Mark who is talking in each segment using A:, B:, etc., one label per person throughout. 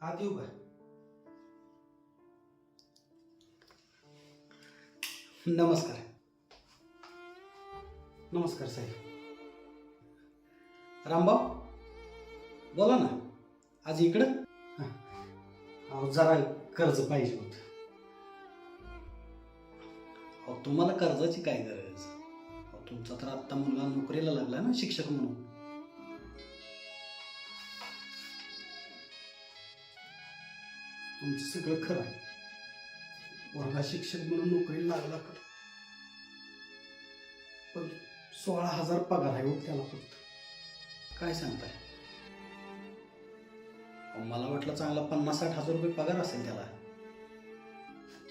A: आत येऊ का? नमस्कार. नमस्कार साहेब. रामभाऊ बोला ना. आज इकडं अहो जरा कर्ज पाहिजे होतं. अहो तुम्हाला कर्जाची काय गरज? अहो तुमचा तर आत्ता मुलगा नोकरीला लागला ना शिक्षक म्हणून. तुमचं सगळं खरं आहे. वर्गा शिक्षक म्हणून नोकरीला लागला तर पण 16,000 पगार आहे हो त्याला फक्त. काय सांगताय? मला वाटलं चांगला 50-60 हजार रुपये पगार असेल त्याला.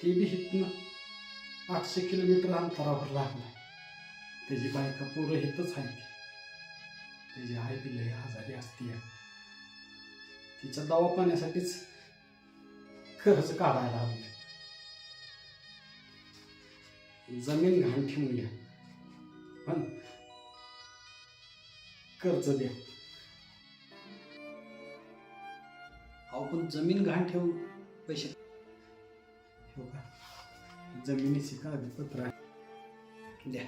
A: ते बी इथनं 800 किलोमीटर अंतरावर लागलाय. त्याची बायका पोरं इथंच आहे. त्याची आई बी लय आजारी असते. तिच्या दवाखान्यासाठीच कर्ज काढायला हवं. जमीन घाण ठेवून घ्या पण कर्ज द्या. अहो पण जमीन घाण ठेवून पैसे हो का? जमिनीची कागदपत्र आहे द्या.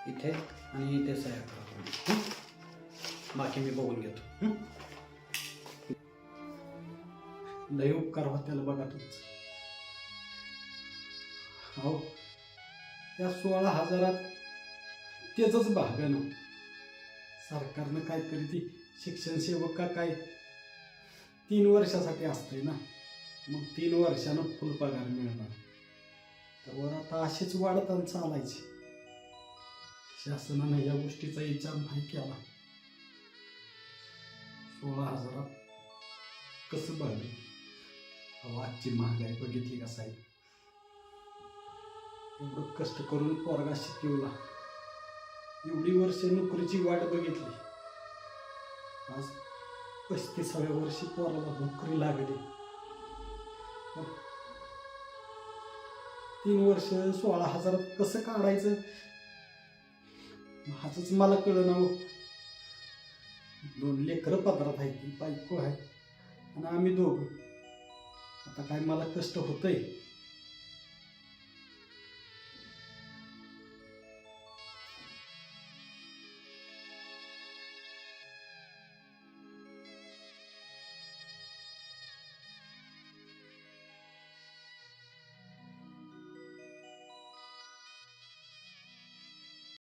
A: इथे आणि इथे सह्या करा. बाकी मी बघून घेतो. लय उपकार होत्याला बघा तुमचं. हो त्या 16,000 त्याच भागनं सरकारनं काहीतरी ती शिक्षण सेवक का काय 3 वर्षासाठी असतंय ना. मग 3 वर्षानं फुल पगार मिळणार. तर वर आता अशीच वाढत चालायची. शासनानं या गोष्टीचा विचार नाही केला. 16,000 कसं भागेल? आजची महागाई बघितली का साहेब? एवढं कष्ट करून पोरगा शिकवला, एवढी वर्ष नोकरीची वाट बघितली. आज 35व्या वर्षी पोराला नोकरी लागली. 3 वर्ष 16,000 कसं काढायचं माझंच मला कळलं ना हो. 2 लेकरं पदरात आहेत, बायको आहे आणि आम्ही दोघं. आता काय मला कष्ट होतंय